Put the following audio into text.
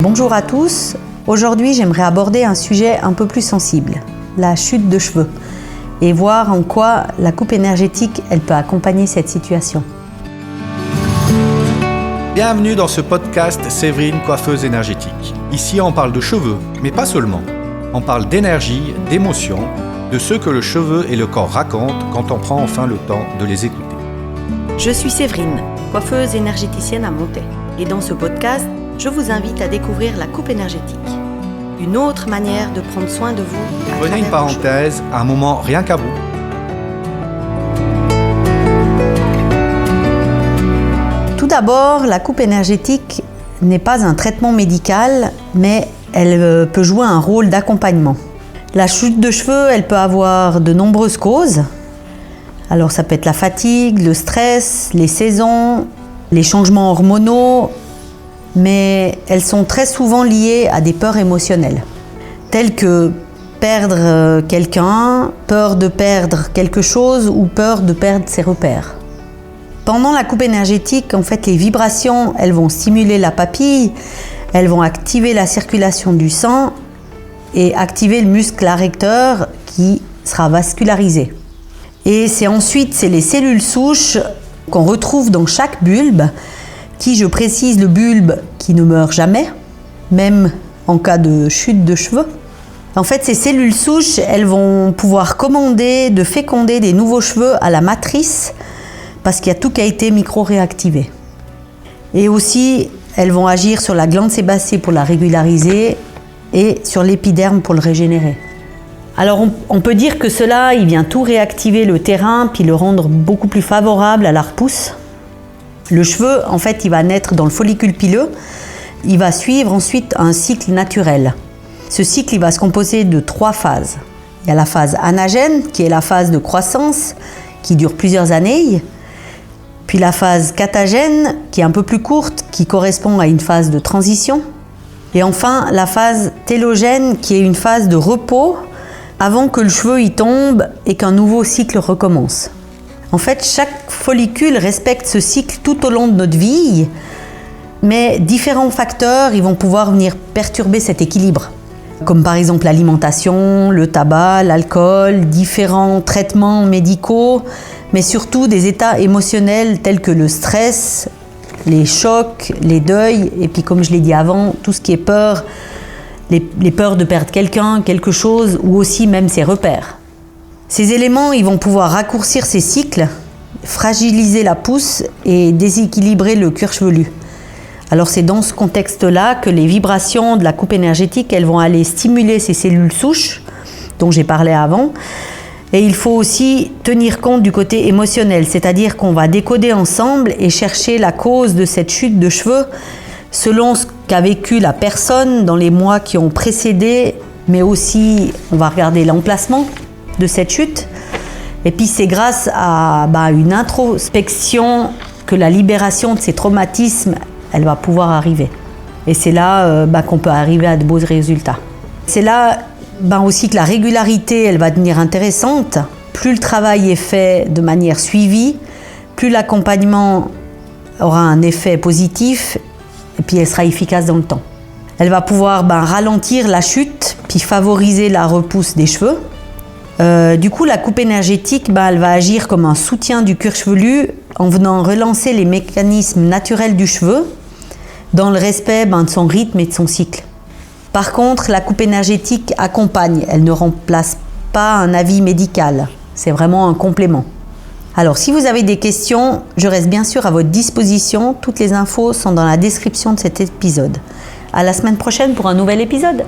Bonjour à tous, aujourd'hui j'aimerais aborder un sujet un peu plus sensible, la chute de cheveux, et voir en quoi la coupe énergétique elle peut accompagner cette situation. Bienvenue dans ce podcast Séverine, coiffeuse énergétique. Ici on parle de cheveux, mais pas seulement. On parle d'énergie, d'émotions, de ce que le cheveu et le corps racontent quand on prend enfin le temps de les écouter. Je suis Séverine, coiffeuse énergéticienne à Montaix, et dans ce podcast, je vous invite à découvrir la coupe énergétique. Une autre manière de prendre soin de vous. Prenez une parenthèse, un moment rien qu'à vous. Tout d'abord, la coupe énergétique n'est pas un traitement médical, mais elle peut jouer un rôle d'accompagnement. La chute de cheveux, elle peut avoir de nombreuses causes. Alors ça peut être la fatigue, le stress, les saisons, les changements hormonaux, mais elles sont très souvent liées à des peurs émotionnelles, telles que perdre quelqu'un, peur de perdre quelque chose ou peur de perdre ses repères. Pendant la coupe énergétique, en fait, les vibrations, elles vont stimuler la papille, elles vont activer la circulation du sang et activer le muscle arrecteur qui sera vascularisé. Et c'est les cellules souches qu'on retrouve dans chaque bulbe, qui, je précise, le bulbe qui ne meurt jamais, même en cas de chute de cheveux. En fait, ces cellules souches, elles vont pouvoir commander de féconder des nouveaux cheveux à la matrice, parce qu'il y a tout qui a été micro-réactivé. Et aussi, elles vont agir sur la glande sébacée pour la régulariser et sur l'épiderme pour le régénérer. Alors on peut dire que cela, il vient tout réactiver le terrain puis le rendre beaucoup plus favorable à la repousse. Le cheveu, en fait, il va naître dans le follicule pileux. Il va suivre ensuite un cycle naturel. Ce cycle, il va se composer de 3 phases. Il y a la phase anagène, qui est la phase de croissance, qui dure plusieurs années. Puis la phase catagène, qui est un peu plus courte, qui correspond à une phase de transition. Et enfin, la phase télogène, qui est une phase de repos avant que le cheveu y tombe et qu'un nouveau cycle recommence. En fait, chaque follicule respecte ce cycle tout au long de notre vie, mais différents facteurs ils vont pouvoir venir perturber cet équilibre. Comme par exemple l'alimentation, le tabac, l'alcool, différents traitements médicaux, mais surtout des états émotionnels tels que le stress, les chocs, les deuils, et puis comme je l'ai dit avant, tout ce qui est peur, les peurs de perdre quelqu'un, quelque chose, ou aussi même ses repères. Ces éléments, ils vont pouvoir raccourcir ces cycles, fragiliser la pousse et déséquilibrer le cuir chevelu. Alors c'est dans ce contexte-là que les vibrations de la coupe énergétique, elles vont aller stimuler ces cellules souches dont j'ai parlé avant. Et il faut aussi tenir compte du côté émotionnel, c'est-à-dire qu'on va décoder ensemble et chercher la cause de cette chute de cheveux selon ce qu'a vécu la personne dans les mois qui ont précédé, mais aussi on va regarder l'emplacement de cette chute. Et puis c'est grâce à une introspection que la libération de ces traumatismes, elle va pouvoir arriver. Et c'est là qu'on peut arriver à de beaux résultats. C'est là aussi que la régularité, elle va devenir intéressante. Plus le travail est fait de manière suivie, plus l'accompagnement aura un effet positif et puis elle sera efficace dans le temps. Elle va pouvoir ralentir la chute puis favoriser la repousse des cheveux. Du coup, la coupe énergétique, elle va agir comme un soutien du cuir chevelu en venant relancer les mécanismes naturels du cheveu dans le respect de son rythme et de son cycle. Par contre, la coupe énergétique accompagne, elle ne remplace pas un avis médical. C'est vraiment un complément. Alors, si vous avez des questions, je reste bien sûr à votre disposition. Toutes les infos sont dans la description de cet épisode. À la semaine prochaine pour un nouvel épisode.